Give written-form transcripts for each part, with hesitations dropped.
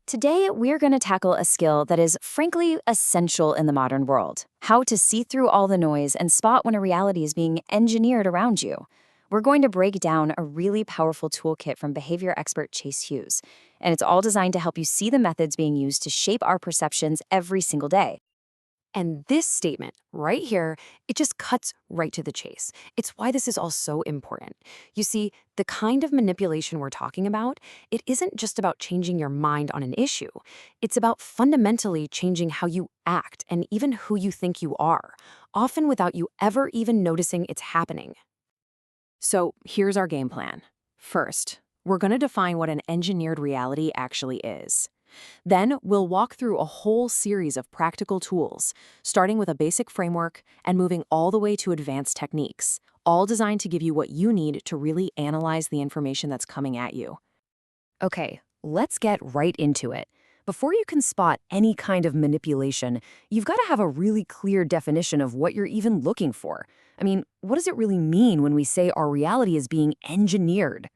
Today, we're going to tackle a skill that is frankly essential in the modern world: how to see through all the noise and spot when a reality is being engineered around you. We're going to break down a really powerful toolkit from behavior expert Chase Hughes, and it's all designed to help you see the methods being used to shape our perceptions every single day. And this statement right here, it just cuts right to the chase. It's why this is all so important. You see, the kind of manipulation we're talking about, it isn't just about changing your mind on an issue. It's about fundamentally changing how you act and even who you think you are, often without you ever even noticing it's happening. So here's our game plan. First, we're going to define what an engineered reality actually is. Then we'll walk through a whole series of practical tools, starting with a basic framework and moving all the way to advanced techniques, all designed to give you what you need to really analyze the information that's coming at you. Okay, let's get right into it. Before you can spot any kind of manipulation, you've got to have a really clear definition of what you're even looking for. I mean, what does it really mean when we say our reality is being engineered?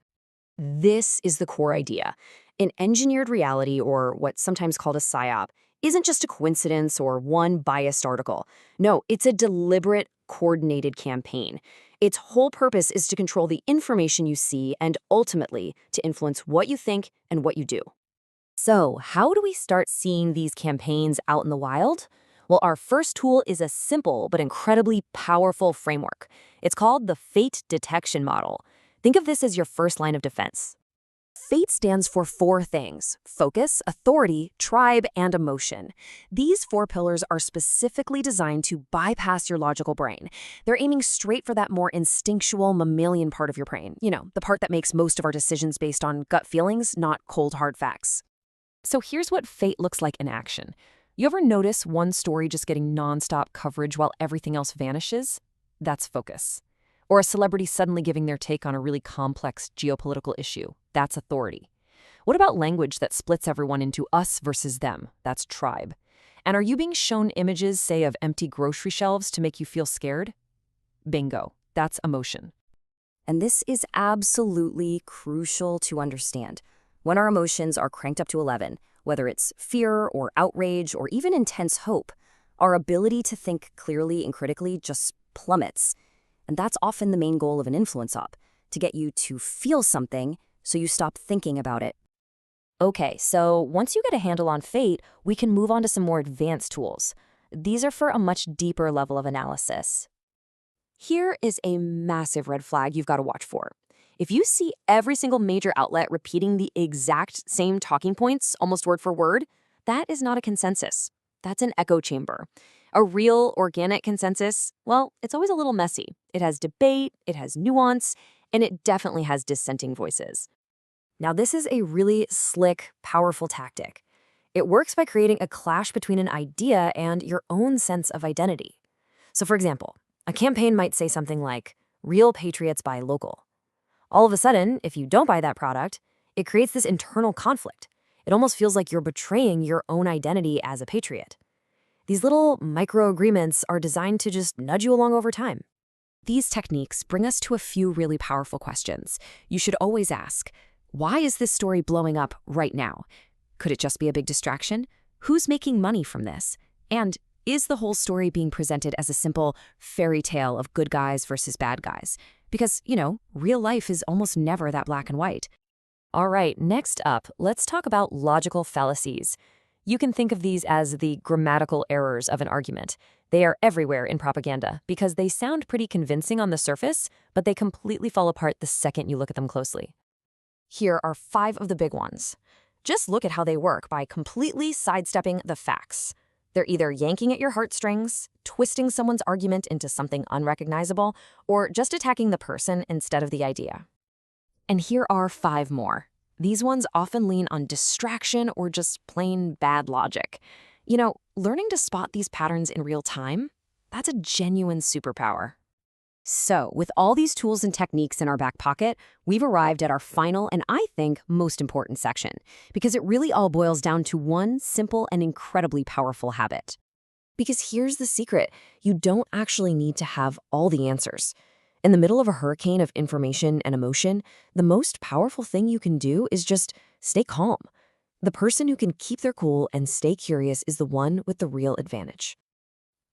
This is the core idea. An engineered reality, or what's sometimes called a PSYOP, isn't just a coincidence or one biased article. No, it's a deliberate, coordinated campaign. Its whole purpose is to control the information you see and ultimately to influence what you think and what you do. So, how do we start seeing these campaigns out in the wild? Well, our first tool is a simple but incredibly powerful framework. It's called the Fate Detection Model. Think of this as your first line of defense. Fate stands for four things: focus, authority, tribe, and emotion. These four pillars are specifically designed to bypass your logical brain. They're aiming straight for that more instinctual mammalian part of your brain, the part that makes most of our decisions based on gut feelings, not cold, hard facts. So here's what fate looks like in action. You ever notice one story just getting nonstop coverage while everything else vanishes? That's focus. Or a celebrity suddenly giving their take on a really complex geopolitical issue. That's authority. What about language that splits everyone into us versus them? That's tribe. And are you being shown images, say, of empty grocery shelves to make you feel scared? Bingo. That's emotion. And this is absolutely crucial to understand. When our emotions are cranked up to 11, whether it's fear or outrage or even intense hope, our ability to think clearly and critically just plummets. And that's often the main goal of an influence op, to get you to feel something so you stop thinking about it. Okay, so once you get a handle on fate, we can move on to some more advanced tools. These are for a much deeper level of analysis. Here is a massive red flag you've got to watch for. If you see every single major outlet repeating the exact same talking points, almost word for word, that is not a consensus. That's an echo chamber. A real, organic consensus, well, it's always a little messy. It has debate, it has nuance, and it definitely has dissenting voices. Now, this is a really slick, powerful tactic. It works by creating a clash between an idea and your own sense of identity. So, for example, a campaign might say something like, "Real patriots buy local." All of a sudden, if you don't buy that product, it creates this internal conflict. It almost feels like you're betraying your own identity as a patriot. These little micro-agreements are designed to just nudge you along over time. These techniques bring us to a few really powerful questions. You should always ask, why is this story blowing up right now? Could it just be a big distraction? Who's making money from this? And is the whole story being presented as a simple fairy tale of good guys versus bad guys? Because, real life is almost never that black and white. All right, next up, let's talk about logical fallacies. You can think of these as the grammatical errors of an argument. They are everywhere in propaganda because they sound pretty convincing on the surface, but they completely fall apart the second you look at them closely. Here are 5 of the big ones. Just look at how they work by completely sidestepping the facts. They're either yanking at your heartstrings, twisting someone's argument into something unrecognizable, or just attacking the person instead of the idea. And here are 5 more. These ones often lean on distraction or just plain bad logic. Learning to spot these patterns in real time, that's a genuine superpower. So, with all these tools and techniques in our back pocket, we've arrived at our final and I think most important section, because it really all boils down to one simple and incredibly powerful habit. Because here's the secret: you don't actually need to have all the answers. In the middle of a hurricane of information and emotion, the most powerful thing you can do is just stay calm. The person who can keep their cool and stay curious is the one with the real advantage.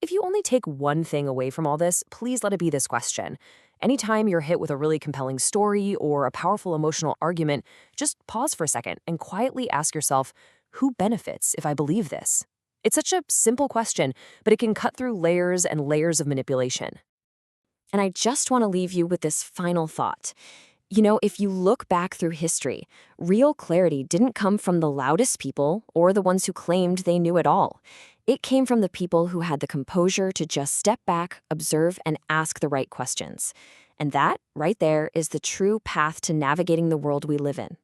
If you only take one thing away from all this, please let it be this question. Anytime you're hit with a really compelling story or a powerful emotional argument, just pause for a second and quietly ask yourself, who benefits if I believe this? It's such a simple question, but it can cut through layers and layers of manipulation. And I just want to leave you with this final thought. If you look back through history, real clarity didn't come from the loudest people or the ones who claimed they knew it all. It came from the people who had the composure to just step back, observe, and ask the right questions. And that, right there, is the true path to navigating the world we live in.